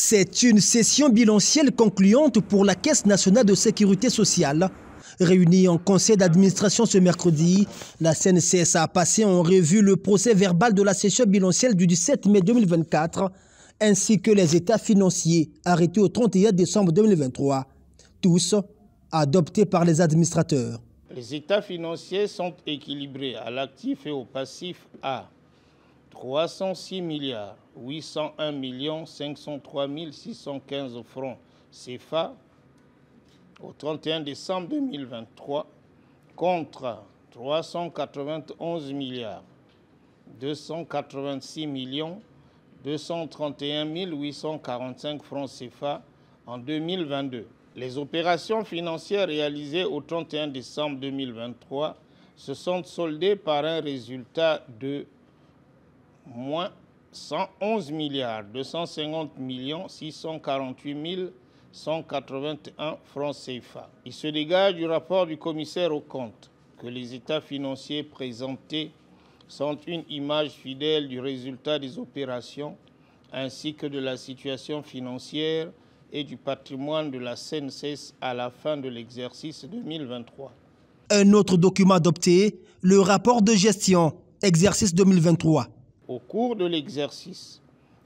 C'est une session bilancielle concluante pour la Caisse nationale de sécurité sociale. Réunie en conseil d'administration ce mercredi, la CNCS a passé en revue le procès verbal de la session bilancielle du 17 mai 2024, ainsi que les états financiers arrêtés au 31 décembre 2023, tous adoptés par les administrateurs. Les états financiers sont équilibrés à l'actif et au passif à 306 milliards 801 503 615 francs CFA au 31 décembre 2023 contre 391 milliards 286 231 845 francs CFA en 2022. Les opérations financières réalisées au 31 décembre 2023 se sont soldées par un résultat de moins 111 milliards 250 648 181 francs CFA. Il se dégage du rapport du commissaire aux comptes que les états financiers présentés sont une image fidèle du résultat des opérations ainsi que de la situation financière et du patrimoine de la CNCS à la fin de l'exercice 2023. Un autre document adopté, le rapport de gestion, exercice 2023. Au cours de l'exercice,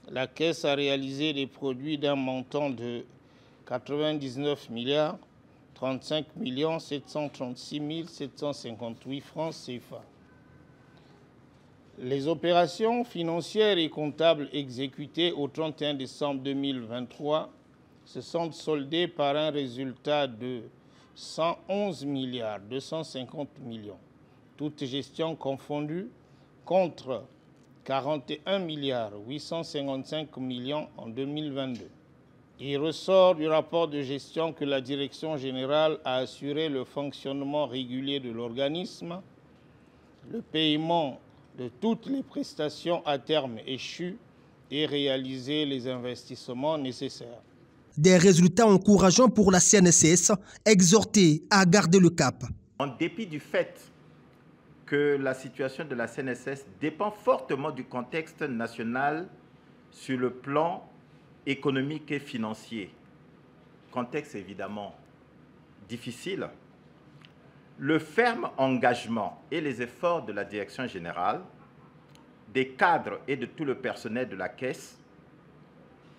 la Caisse a réalisé des produits d'un montant de 99 milliards 35 736 758 francs CFA. Les opérations financières et comptables exécutées au 31 décembre 2023 se sont soldées par un résultat de 111 milliards 250 millions, toutes gestions confondues, contre 41 milliards 855 millions en 2022. Il ressort du rapport de gestion que la Direction générale a assuré le fonctionnement régulier de l'organisme, le paiement de toutes les prestations à terme échues et réalisé les investissements nécessaires. Des résultats encourageants pour la CNCS, exhortés à garder le cap. En dépit du fait que la situation de la CNCS dépend fortement du contexte national sur le plan économique et financier, contexte évidemment difficile, le ferme engagement et les efforts de la Direction générale, des cadres et de tout le personnel de la Caisse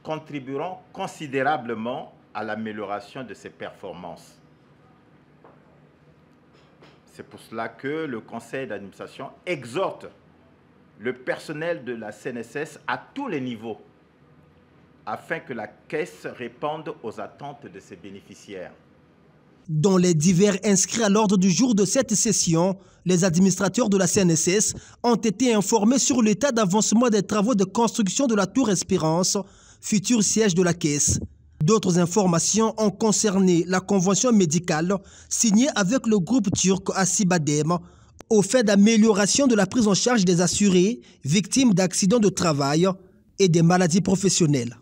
contribueront considérablement à l'amélioration de ses performances. C'est pour cela que le conseil d'administration exhorte le personnel de la CNCS à tous les niveaux afin que la Caisse réponde aux attentes de ses bénéficiaires. Dans les divers inscrits à l'ordre du jour de cette session, les administrateurs de la CNCS ont été informés sur l'état d'avancement des travaux de construction de la Tour Espérance, futur siège de la Caisse. D'autres informations ont concerné la convention médicale signée avec le groupe turc Acibadem au fait d'amélioration de la prise en charge des assurés victimes d'accidents de travail et des maladies professionnelles.